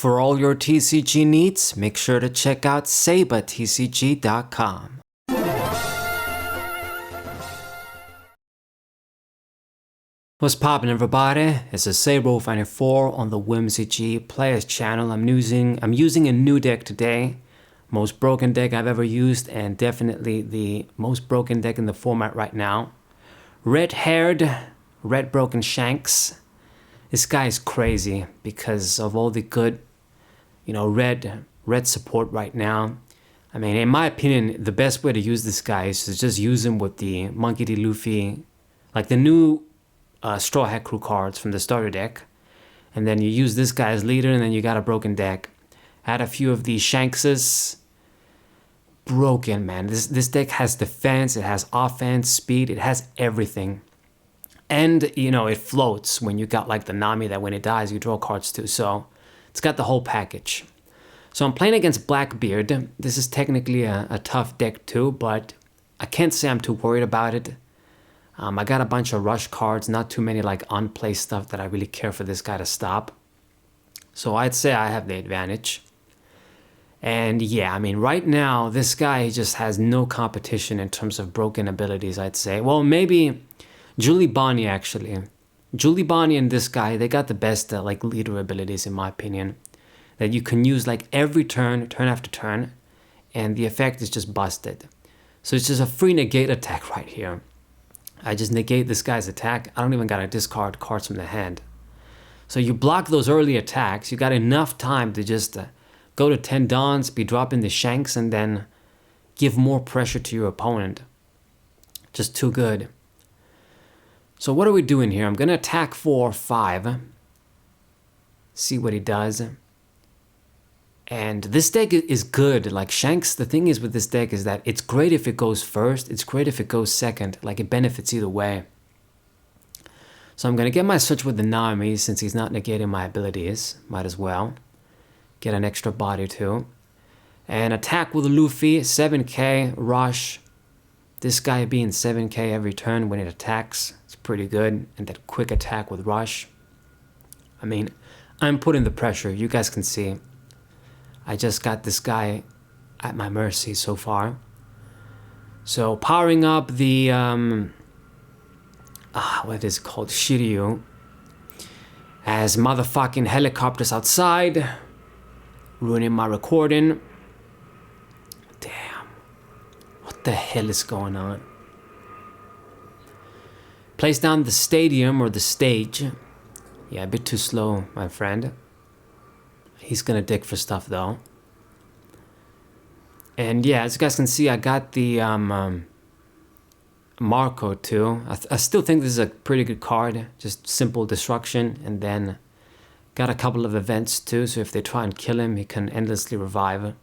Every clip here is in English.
For all your TCG needs, make sure to check out sabatcg.com. What's poppin', everybody? It's a Saber94 on the Whimsy Players channel. I'm using a new deck today. Most broken deck I've ever used, and definitely the most broken deck in the format right now. Red-haired, red broken Shanks. This guy is crazy because of all the good, red support right now. I mean, in my opinion, the best way to use this guy is to just use him with the Monkey D. Luffy, like the new Straw Hat Crew cards from the starter deck. And then you use this guy as leader, and then you got a broken deck. Add a few of these Shankses. Broken, man. This deck has defense, it has offense, speed, it has everything. And, it floats when you got like the Nami that when it dies, you draw cards too. So it's got the whole package. So I'm playing against Blackbeard. This is technically a tough deck too, but I can't say I'm too worried about it. I got a bunch of rush cards, not too many like unplay stuff that I really care for this guy to stop. So I'd say I have the advantage. And yeah, I mean, right now, this guy just has no competition in terms of broken abilities, I'd say. Well, maybe Julie Bonnie, actually. Julie Bonnie and this guy, they got the best leader abilities, in my opinion. That you can use like every turn after turn, and the effect is just busted. So it's just a free negate attack right here. I just negate this guy's attack. I don't even gotta discard cards from the hand. So you block those early attacks. You got enough time to just go to 10 Dons, be dropping the Shanks, and then give more pressure to your opponent. Just too good. So what are we doing here? I'm gonna attack for 5. See what he does. And this deck is good. Like Shanks, the thing is with this deck is that it's great if it goes first. It's great if it goes second. Like it benefits either way. So I'm gonna get my switch with the Nami since he's not negating my abilities. Might as well. Get an extra body too. And attack with Luffy, 7k, rush. This guy being 7k every turn when it attacks. It's pretty good. And that quick attack with rush. I mean, I'm putting the pressure. You guys can see. I just got this guy at my mercy so far. So powering up the, what is it called? Shiryu. As motherfucking helicopters outside. Ruining my recording. Damn. What the hell is going on? Place down the stadium or the stage. Yeah, a bit too slow, my friend. He's gonna dig for stuff though. And yeah, as you guys can see, I got the Marco too. I still think this is a pretty good card. Just simple destruction, and then got a couple of events too, so if they try and kill him, he can endlessly revive.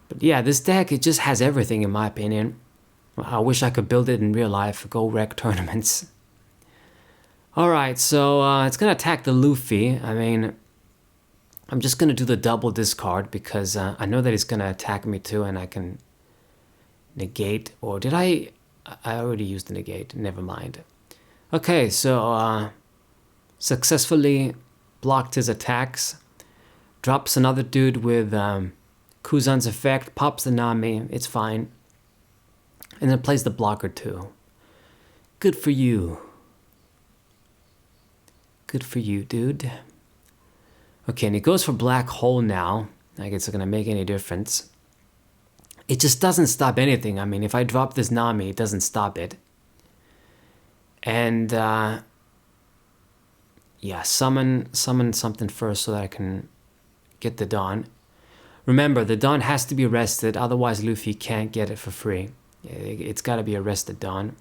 But yeah, this deck, it just has everything in my opinion. I wish I could build it in real life, go rec tournaments. Alright, so it's gonna attack the Luffy. I mean, I'm just gonna do the double discard because I know that he's gonna attack me too, and I can negate, or did I already used the negate, never mind. Okay, so successfully blocked his attacks, drops another dude with Kuzan's effect, pops the Nami, it's fine, and then plays the blocker too. Good for you. Good for you, dude. Okay, and he goes for Black Hole now. I guess it's gonna make any difference. It just doesn't stop anything. I mean, if I drop this Nami, it doesn't stop it. And yeah, summon something first so that I can get the Dawn. Remember, the Dawn has to be rested, otherwise Luffy can't get it for free. It's gotta be a rested Dawn.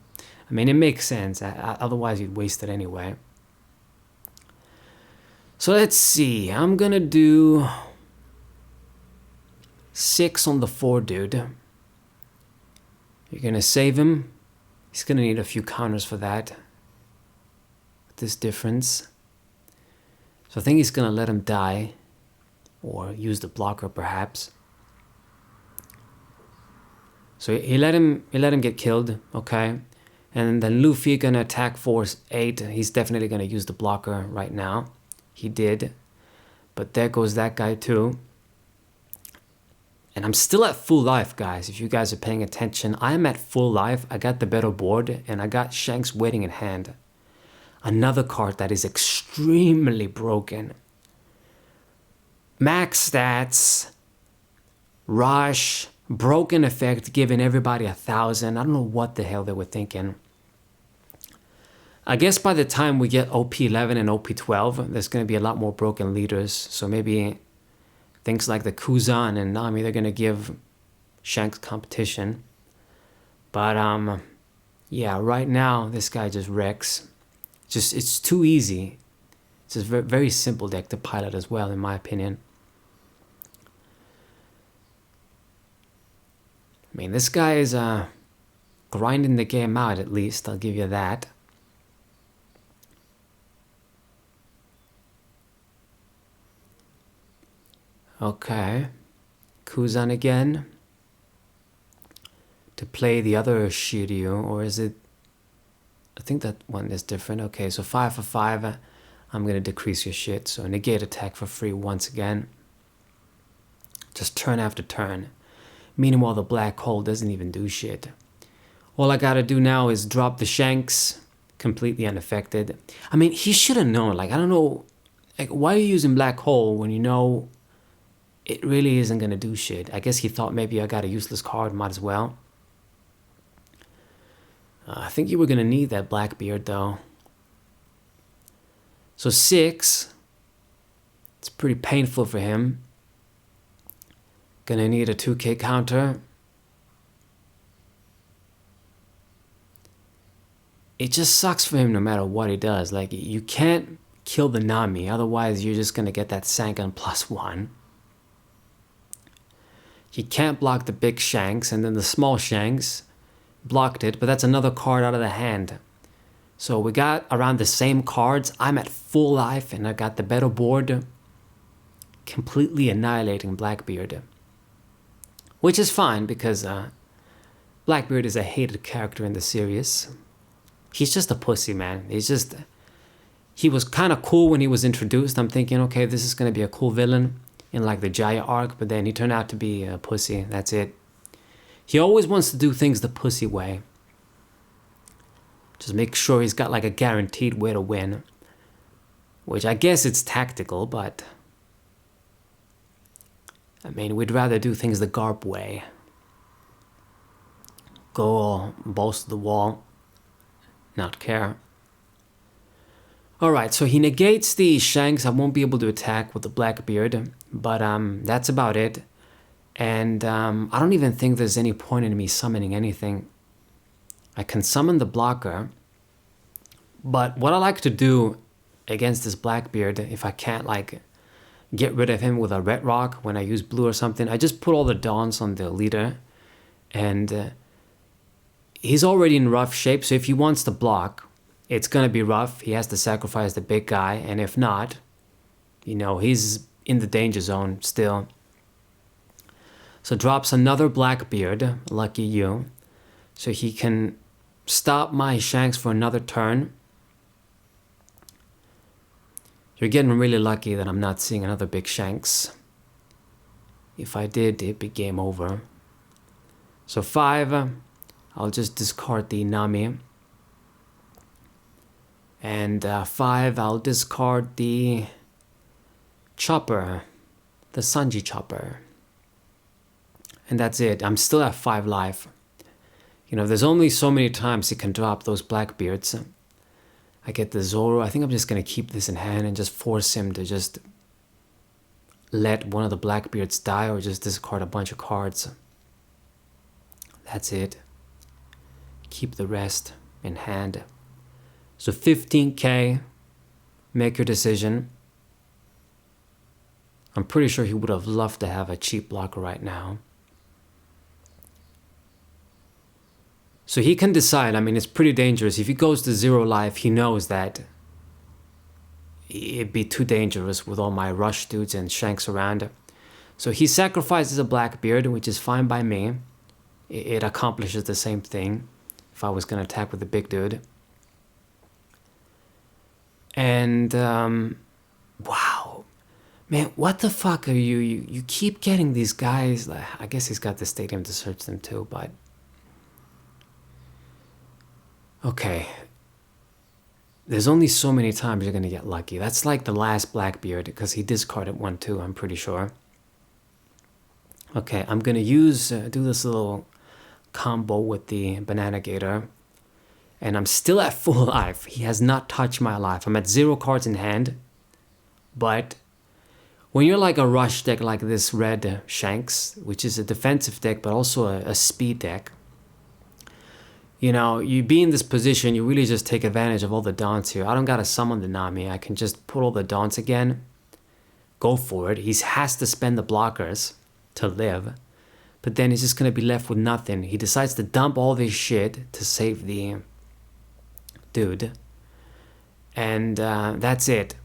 I mean, it makes sense, otherwise you'd waste it anyway. So let's see, I'm gonna do 6 on the 4 dude. You're gonna save him. He's gonna need a few counters for that. With this difference. So I think he's gonna let him die. Or use the blocker perhaps. So he let him get killed, okay? And then Luffy gonna attack force 8. He's definitely gonna use the blocker right now. He did. But there goes that guy too. And I'm still at full life, guys. If you guys are paying attention, I'm at full life. I got the better board, and I got Shanks waiting in hand. Another card that is extremely broken. Max stats, rush, broken effect, giving everybody 1,000. I don't know what the hell they were thinking. I guess by the time we get OP11 and OP12, there's going to be a lot more broken leaders. So maybe things like the Kuzan and Nami, they're going to give Shanks competition. But yeah, right now, this guy just wrecks. It's too easy. It's a very, very simple deck to pilot as well, in my opinion. I mean, this guy is grinding the game out, at least. I'll give you that. Okay. Kuzan again. To play the other Shiryu, or is it... I think that one is different. Okay, so 5 for 5. I'm going to decrease your shit. So negate attack for free once again. Just turn after turn. Meanwhile, the black hole doesn't even do shit. All I gotta do now is drop the Shanks, completely unaffected. I mean, he should have known. Like, I don't know, like, why are you using black hole when you know it really isn't gonna do shit? I guess he thought maybe I got a useless card, might as well. I think you were gonna need that Blackbeard though. So 6. It's pretty painful for him. Gonna need a 2k counter. It just sucks for him no matter what he does. Like, you can't kill the Nami, otherwise you're just gonna get that Sangan +1. He can't block the big Shanks, and then the small Shanks blocked it, but that's another card out of the hand. So we got around the same cards. I'm at full life, and I got the better board, completely annihilating Blackbeard. Which is fine, because Blackbeard is a hated character in the series. He's just a pussy, man. He was kind of cool when he was introduced. I'm thinking, okay, this is going to be a cool villain in like the Jaya arc, but then he turned out to be a pussy. That's it. He always wants to do things the pussy way. Just make sure he's got like a guaranteed way to win. Which I guess it's tactical, but... I mean, we'd rather do things the Garp way. Go all balls to the wall. Not care. Alright, so he negates the Shanks. I won't be able to attack with the Blackbeard. But that's about it. And I don't even think there's any point in me summoning anything. I can summon the blocker. But what I like to do against this Blackbeard, if I can't like... get rid of him with a red rock when I use blue or something, I just put all the dawns on the leader, and he's already in rough shape, so if he wants to block, it's gonna be rough. He has to sacrifice the big guy, and if not, you know, he's in the danger zone still. So drops another Blackbeard, lucky you, so he can stop my Shanks for another turn. You're getting really lucky that I'm not seeing another big Shanks. If I did, it'd be game over. So 5, I'll just discard the Nami. And 5, I'll discard the Chopper, the Sanji Chopper. And that's it. I'm still at 5 life. You know, there's only so many times you can drop those Blackbeards. I get the Zoro. I think I'm just going to keep this in hand and just force him to just let one of the Blackbeards die, or just discard a bunch of cards. That's it. Keep the rest in hand. So 15k. Make your decision. I'm pretty sure he would have loved to have a cheap blocker right now. So he can decide. I mean, it's pretty dangerous. If he goes to 0 life, he knows that it'd be too dangerous with all my rush dudes and Shanks around. So he sacrifices a Blackbeard, which is fine by me. It accomplishes the same thing if I was going to attack with the big dude. And Wow. Man, what the fuck are you? You keep getting these guys. Like, I guess he's got the stadium to search them too, but... Okay. There's only so many times you're gonna get lucky. That's like the last Blackbeard, because he discarded one too, I'm pretty sure. Okay, I'm gonna do this little combo with the Banana Gator. And I'm still at full life. He has not touched my life. I'm at 0 cards in hand. But when you're like a rush deck like this Red Shanks, which is a defensive deck but also a speed deck, you know, you be in this position, you really just take advantage of all the Dons here. I don't gotta summon the Nami. I can just put all the Dons again. Go for it. He has to spend the blockers to live. But then he's just gonna be left with nothing. He decides to dump all this shit to save the dude. And that's it.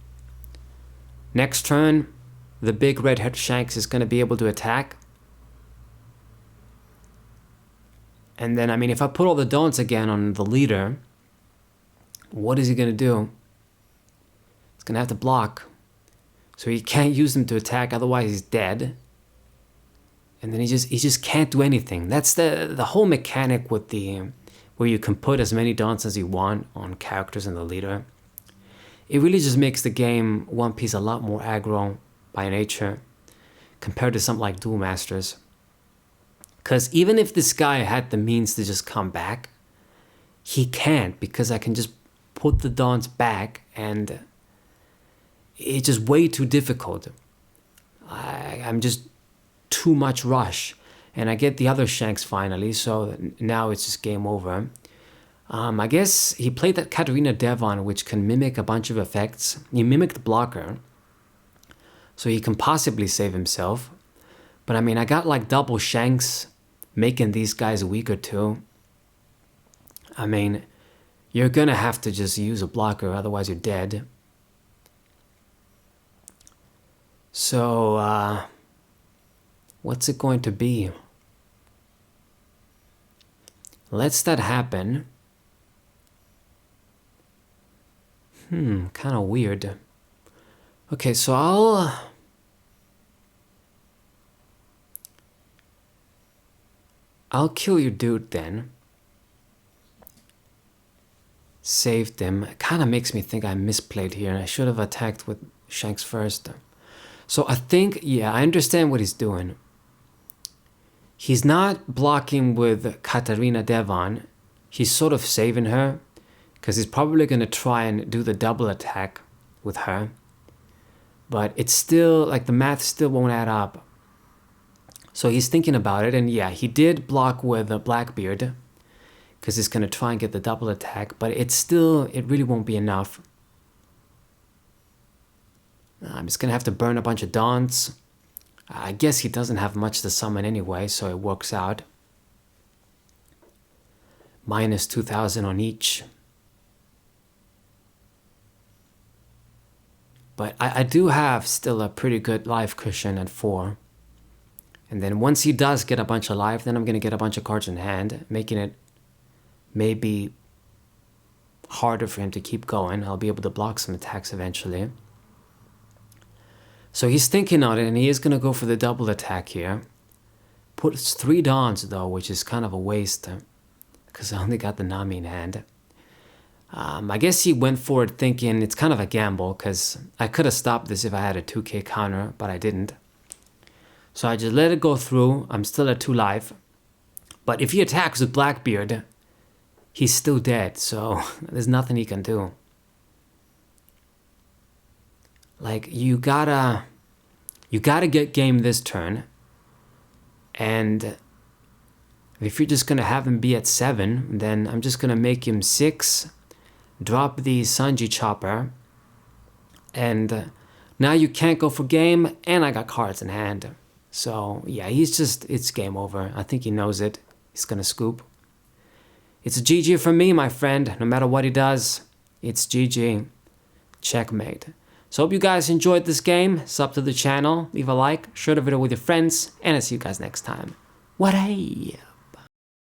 Next turn, the big red-haired Shanks is going to be able to attack. And then, I mean, if I put all the Dons again on the leader, what is he going to do? He's going to have to block. So he can't use them to attack, otherwise he's dead. And then he just can't do anything. That's the whole mechanic with the... where you can put as many Dons as you want on characters in the leader. It really just makes the game One Piece a lot more aggro by nature compared to something like Duel Masters. Because even if this guy had the means to just come back, he can't, because I can just put the Dons back and it's just way too difficult. I'm just too much rush. And I get the other Shanks finally, so now it's just game over. I guess he played that Katarina Devon, which can mimic a bunch of effects. He mimicked Blocker, so he can possibly save himself. But I mean, I got like double Shanks, making these guys weaker too. I mean, you're gonna have to just use a blocker, otherwise you're dead. So, what's it going to be? Lets that happen. Kind of weird. Okay, so I'll kill your dude then. Saved him. It kind of makes me think I misplayed here. I should have attacked with Shanks first. So I think, yeah, I understand what he's doing. He's not blocking with Katarina Devon. He's sort of saving her, because he's probably going to try and do the double attack with her. But it's still, like, the math still won't add up. So he's thinking about it, and yeah, he did block with Blackbeard, because he's going to try and get the double attack, but it really won't be enough. I'm just going to have to burn a bunch of Dons. I guess he doesn't have much to summon anyway, so it works out. Minus 2,000 on each. But I do have still a pretty good life cushion at 4. And then once he does get a bunch of life, then I'm going to get a bunch of cards in hand, making it maybe harder for him to keep going. I'll be able to block some attacks eventually. So he's thinking on it, and he is going to go for the double attack here. Puts 3 Dons though, which is kind of a waste, because I only got the Nami in hand. I guess he went for it thinking it's kind of a gamble, because I could have stopped this if I had a 2k counter, but I didn't. So I just let it go through. I'm still at 2 life. But if he attacks with Blackbeard, he's still dead, so there's nothing he can do. Like, you gotta get game this turn. And if you're just gonna have him be at 7, then I'm just gonna make him 6. Drop the Sanji Chopper, and now you can't go for game, and I got cards in hand. So yeah, it's game over. I think he knows it. He's gonna scoop. It's a GG for me, my friend. No matter what he does, it's GG. Checkmate. So hope you guys enjoyed this game. Sub to the channel, leave a like, share the video with your friends, and I'll see you guys next time. What hey!